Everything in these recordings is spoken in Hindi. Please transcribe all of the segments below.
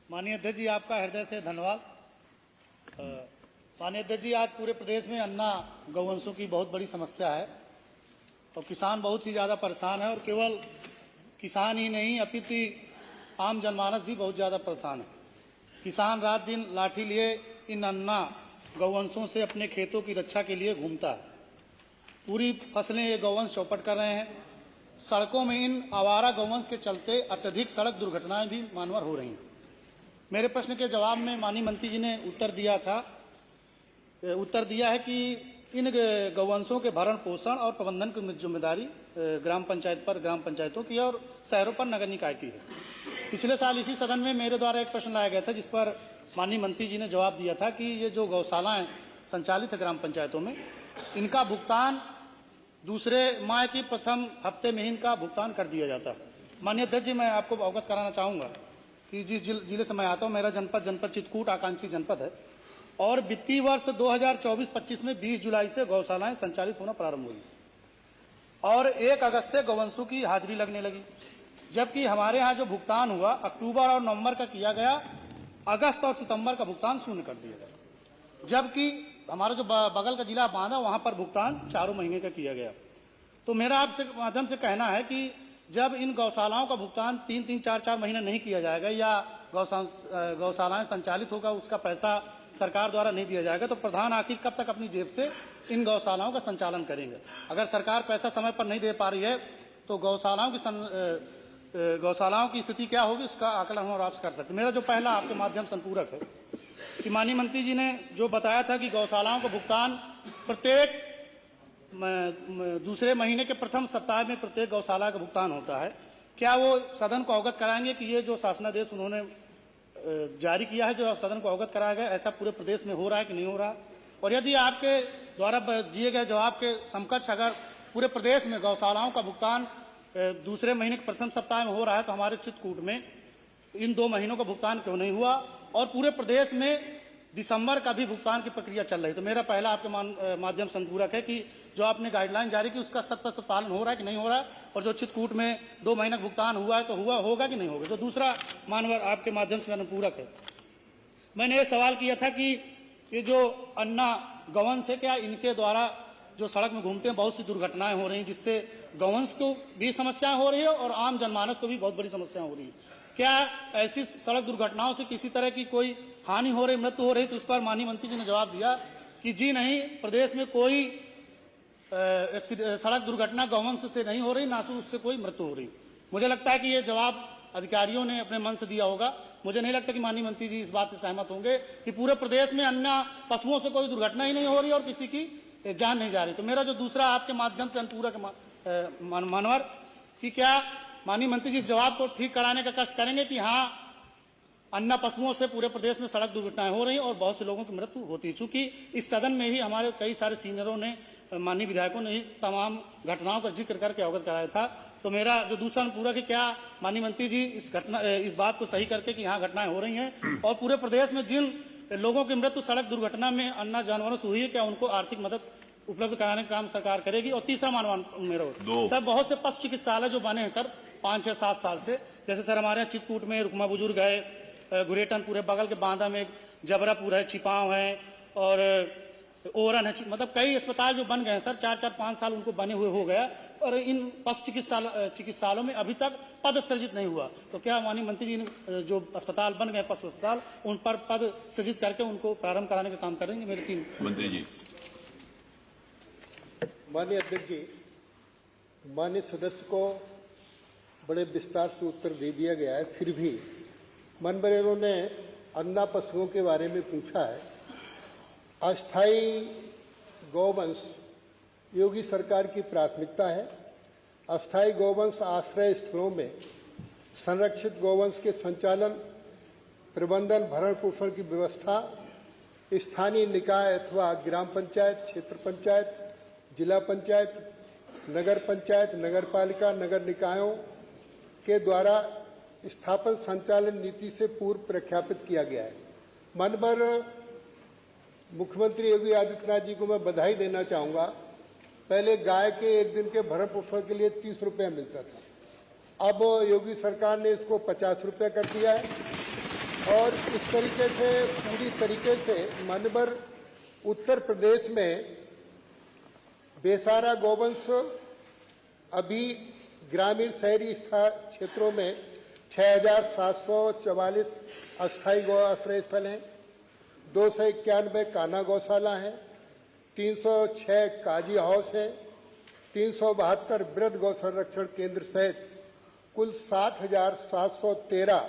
माननीय अध्यक्ष जी, आपका हृदय से धन्यवाद। माननीय अध्यक्ष जी, आज पूरे प्रदेश में अन्ना गौवंशों की बहुत बड़ी समस्या है और किसान बहुत ही ज़्यादा परेशान है और केवल किसान ही नहीं अपितु आम जनमानस भी बहुत ज़्यादा परेशान है। किसान रात दिन लाठी लिए इन अन्ना गौवंशों से अपने खेतों की रक्षा के लिए घूमता है। पूरी फसलें ये गौवंश चौपट कर रहे हैं। सड़कों में इन आवारा गौवंश के चलते अत्यधिक सड़क दुर्घटनाएं भी मानवर हो रही हैं। मेरे प्रश्न के जवाब में माननीय मंत्री जी ने उत्तर दिया है कि इन गौवंशों के भरण पोषण और प्रबंधन की जिम्मेदारी ग्राम पंचायतों की और शहरों पर नगर निकाय की है। पिछले साल इसी सदन में मेरे द्वारा एक प्रश्न लाया गया था, जिस पर माननीय मंत्री जी ने जवाब दिया था कि ये जो गौशालाएं संचालित है ग्राम पंचायतों में, इनका भुगतान दूसरे माह की प्रथम हफ्ते में इनका भुगतान कर दिया जाता है। माननीय अध्यक्ष जी, मैं आपको अवगत कराना चाहूंगा कि जिस जिले से मैं आता हूं, मेरा जनपद चित्रकूट आकांक्षी जनपद है और वित्तीय वर्ष 2024-25 में 20 जुलाई से गौशालाएं संचालित होना प्रारंभ हुई और 1 अगस्त से गौवंशों की हाजिरी लगने लगी। जबकि हमारे यहाँ जो भुगतान हुआ अक्टूबर और नवंबर का किया गया, अगस्त और सितंबर का भुगतान शून्य कर दिया गया। जबकि हमारा जो बगल का जिला बांदा, वहां पर भुगतान 4 महीने का किया गया। तो मेरा आपसे माध्यम से कहना है कि जब इन गौशालाओं का भुगतान 3-3, 4-4 महीने नहीं किया जाएगा या गौशालाएं संचालित होगा, उसका पैसा सरकार द्वारा नहीं दिया जाएगा, तो प्रधान आखिर कब तक अपनी जेब से इन गौशालाओं का संचालन करेंगे। अगर सरकार पैसा समय पर नहीं दे पा रही है तो गौशालाओं की स्थिति क्या होगी, उसका आकलन हम और आप कर सकते हैं। मेरा जो पहला आपके माध्यम से अनुपूरक है कि माननीय मंत्री जी ने जो बताया था कि गौशालाओं का भुगतान प्रत्येक दूसरे महीने के प्रथम सप्ताह में प्रत्येक गौशाला का भुगतान होता है, क्या वो सदन को अवगत कराएंगे कि ये जो शासनादेश उन्होंने जारी किया है, जो सदन को अवगत कराया गया, ऐसा पूरे प्रदेश में हो रहा है कि नहीं हो रहा? और यदि आपके द्वारा दिए गए जवाब के समकक्ष अगर पूरे प्रदेश में गौशालाओं का भुगतान दूसरे महीने के प्रथम सप्ताह में हो रहा है, तो हमारे चित्रकूट में इन 2 महीनों का भुगतान क्यों नहीं हुआ और पूरे प्रदेश में दिसंबर का भी भुगतान की प्रक्रिया चल रही? तो मेरा पहला आपके माध्यम से अनुपूरक है कि जो आपने गाइडलाइन जारी की उसका 100% पालन हो रहा है कि नहीं हो रहा है, और जो चित्रकूट में 2 महीने का भुगतान हुआ है तो होगा कि नहीं होगा। जो दूसरा मानवर आपके माध्यम से अनुपूरक है, मैंने ये सवाल किया था कि ये जो अन्ना गौवंश है, क्या इनके द्वारा जो सड़क में घूमते हैं बहुत सी दुर्घटनाएं हो रही हैं, जिससे गौवंश को भी समस्याएं हो रही है और आम जनमानस को भी बहुत बड़ी समस्याएं हो रही है। क्या ऐसी सड़क दुर्घटनाओं से किसी तरह की कोई हानि हो रही, मृत्यु हो रही? तो उस पर माननीय मंत्री जी ने जवाब दिया कि जी नहीं, प्रदेश में कोई सड़क दुर्घटना गौवंश से नहीं हो रही, ना उससे कोई मृत्यु हो रही। मुझे लगता है कि ये जवाब अधिकारियों ने अपने मन से दिया होगा। मुझे नहीं लगता कि माननीय मंत्री जी इस बात से सहमत होंगे कि पूरे प्रदेश में अन्य पशुओं से कोई दुर्घटना ही नहीं हो रही और किसी की जान नहीं जा रही। तो मेरा जो दूसरा आपके माध्यम से अनुपूरक मानवर कि क्या माननीय मंत्री जी इस जवाब को ठीक कराने का कष्ट करेंगे कि हाँ, अन्य पशुओं से पूरे प्रदेश में सड़क दुर्घटनाएं हो रही और बहुत से लोगों की मृत्यु होती है। चूंकि इस सदन में ही हमारे कई सारे सीनियरों ने, माननीय विधायकों ने तमाम घटनाओं का जिक्र करके अवगत कराया था। तो मेरा जो दूसरा अनुपूरक है, क्या माननीय मंत्री जी इस बात को सही करके कि यहाँ घटनाएं हो रही हैं और पूरे प्रदेश में जिन लोगों की मृत्यु सड़क दुर्घटना में अन्य जानवरों से हुई है, क्या उनको आर्थिक मदद उपलब्ध कराने का काम सरकार करेगी? और तीसरा मानवान मेरा सर, बहुत से पशु चिकित्सालय जो बने हैं सर 5-6-7 साल से, जैसे सर हमारे यहाँ चित्रकूट में रुकमा बुजुर्ग है, गुरेटन पूरे बगल के बांदा में जबरापुर है, छिपाव है और ओरन है, मतलब कई अस्पताल जो बन गए हैं सर, 4-5 साल उनको बने हुए हो गया और इन पशु चिकित्सालयों में अभी तक पद सृजित नहीं हुआ। तो क्या माननीय मंत्री जी ने जो अस्पताल बन गए पशु अस्पताल, उन पर पद सृजित करके उनको प्रारंभ कराने का काम करेंगे? मेरे 3 मंत्री जी। माननीय अध्यक्ष जी, माननीय सदस्य को बड़े विस्तार से उत्तर दे दिया गया है, फिर भी मनबरेरों ने अन्ना पशुओं के बारे में पूछा है। अस्थायी गौवंश योगी सरकार की प्राथमिकता है। अस्थायी गौवंश आश्रय स्थलों में संरक्षित गौवंश के संचालन, प्रबंधन, भरण पोषण की व्यवस्था स्थानीय निकाय अथवा ग्राम पंचायत, क्षेत्र पंचायत, जिला पंचायत, नगर पंचायत, नगर पालिका, नगर निकायों के द्वारा स्थापन संचालन नीति से पूर्व प्रख्यापित किया गया है। मन पर मुख्यमंत्री योगी आदित्यनाथ जी को मैं बधाई देना चाहूंगा। पहले गाय के 1 दिन के भरण पोषण के लिए 30 रुपया मिलता था, अब योगी सरकार ने इसको 50 रुपया कर दिया है और इस तरीके से पूरी तरीके से मानवर उत्तर प्रदेश में बेसहारा गौवंश अभी ग्रामीण शहरी क्षेत्रों में 6,744 अस्थायी गौ आश्रय स्थल हैं, 291 कान्हा गौशाला हैं, 306 काजी हाउस है, 372 वृद्ध गौ संरक्षण केंद्र सहित कुल 7,713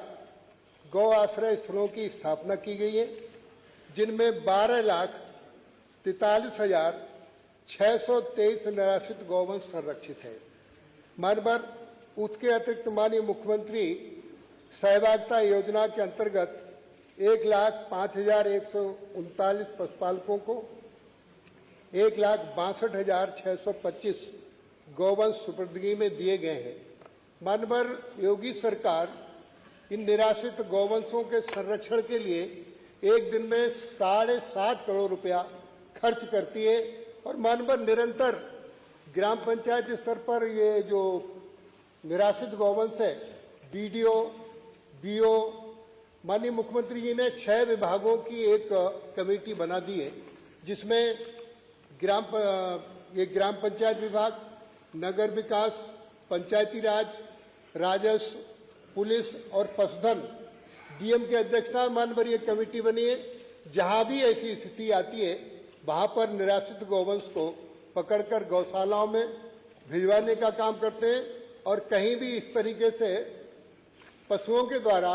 गौ आश्रय स्थलों की स्थापना की गई है, जिनमें 12,43,623 निराश्रित गौवंश संरक्षित है। मानवर उसके अतिरिक्त माननीय मुख्यमंत्री सहभागिता योजना के अंतर्गत 1,05,139 पशुपालकों को 1,62,625 गौवंश सुपुर्दगी में दिए गए हैं। मानवर योगी सरकार इन निराश्रित गौवंशों के संरक्षण के लिए एक दिन में 7.5 करोड़ रुपया खर्च करती है और मानवर निरंतर ग्राम पंचायत स्तर पर ये जो निराश्रित गौवंश है, बीडीओ, बीओ, माननीय मुख्यमंत्री जी ने 6 विभागों की एक कमेटी बना दी है, जिसमें ग्राम पंचायत विभाग, नगर विकास, पंचायती राज, राजस्व, पुलिस और पशुधन डीएम की अध्यक्षता में मानवर ये कमेटी बनी है। जहां भी ऐसी स्थिति आती है वहां पर निराश्रित गौवंश को पकड़कर गौशालाओं में भिजवाने का काम करते हैं और कहीं भी इस तरीके से पशुओं के द्वारा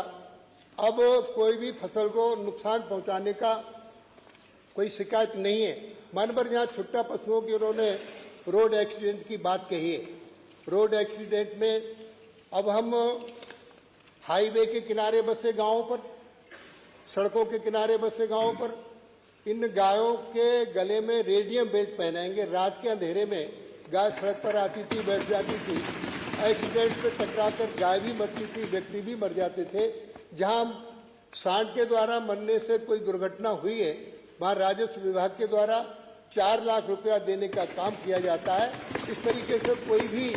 अब कोई भी फसल को नुकसान पहुंचाने का कोई शिकायत नहीं है। मानवर जहां छुट्टा पशुओं की उन्होंने रोड एक्सीडेंट की बात कही है, रोड एक्सीडेंट में अब हम हाईवे के किनारे बसे गांवों पर, सड़कों के किनारे बसे गांवों पर इन गायों के गले में रेडियम बेल्ट पहनाएंगे। रात के अंधेरे में गाय सड़क पर आती थी, बैठ जाती थी, एक्सीडेंट से टकराकर गाय भी मरती थी, व्यक्ति भी मर जाते थे। जहां सांड के द्वारा मरने से कोई दुर्घटना हुई है वहां राजस्व विभाग के द्वारा 4 लाख रुपया देने का काम किया जाता है। इस तरीके से कोई भी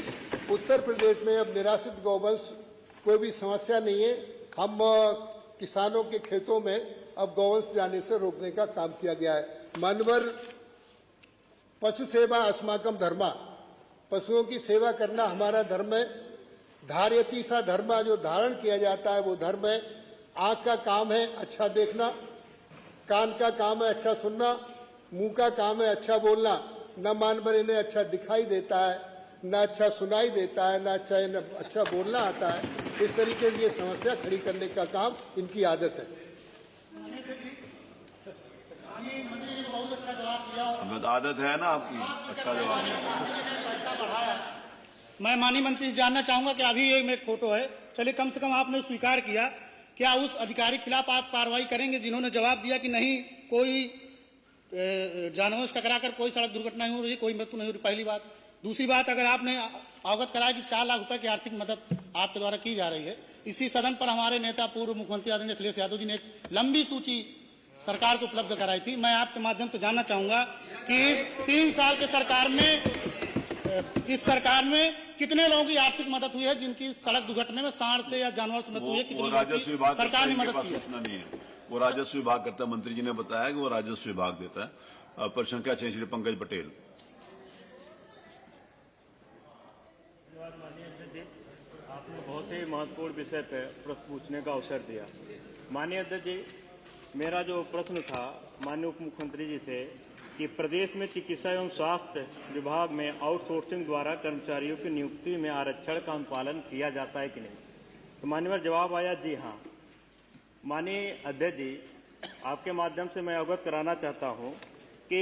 उत्तर प्रदेश में अब निराश्रित गौवंश कोई भी समस्या नहीं है। हम किसानों के खेतों में अब गौवंश जाने से रोकने का काम किया गया है। मानवर पशु सेवा अस्माकम धर्मा, पशुओं की सेवा करना हमारा धर्म है। धार्यति सा धर्मा, जो धारण किया जाता है वो धर्म है। आंख का काम है अच्छा देखना, कान का काम है अच्छा सुनना, मुंह का काम है अच्छा बोलना। न मानवर इन्हें अच्छा दिखाई देता है, न अच्छा सुनाई देता है, न अच्छा बोलना आता है। इस तरीके से ये समस्या खड़ी करने का काम इनकी आदत है। आदत है ना आपकी, अच्छा जवाब दिया। मैं माननीय मंत्री से जानना चाहूंगा कि अभी ये में फोटो है, चलिए कम से कम आपने स्वीकार किया, क्या उस अधिकारी के खिलाफ आप कार्रवाई करेंगे जिन्होंने जवाब दिया कि नहीं कोई जानवरों से टकराकर कोई सड़क दुर्घटना नहीं हो रही, कोई मृत्यु नहीं हो रही? पहली बात। दूसरी बात, अगर आपने अवगत कराया कि 4 लाख रुपए की आर्थिक मदद आपके द्वारा की जा रही है, इसी सदन पर हमारे नेता पूर्व मुख्यमंत्री आदरणीय अखिलेश यादव जी ने एक लंबी सूची सरकार को उपलब्ध कराई थी। मैं आपके माध्यम से जानना चाहूंगा कि 3 साल के सरकार में, इस सरकार में कितने लोगों की आर्थिक मदद हुई है जिनकी सड़क दुर्घटना में सांड से या जानवर से मृत्यु हुई है? कितनी राजस्व विभाग सरकार ने मदद की? सूचना नहीं है, वो राजस्व विभाग करता है। मंत्री जी ने बताया कि वो राजस्व विभाग देता है। पर संख्या 6 श्री पंकज पटेल। आपने बहुत ही महत्वपूर्ण विषय पर प्रश्न पूछने का अवसर दिया। माननीय अध्यक्ष जी, मेरा जो प्रश्न था माननीय उप मुख्यमंत्री जी से कि प्रदेश में चिकित्सा एवं स्वास्थ्य विभाग में आउटसोर्सिंग द्वारा कर्मचारियों की नियुक्ति में आरक्षण का अनुपालन किया जाता है कि नहीं? तो माननीय जवाब आया जी हाँ। माननीय अध्यक्ष जी, आपके माध्यम से मैं अवगत कराना चाहता हूं कि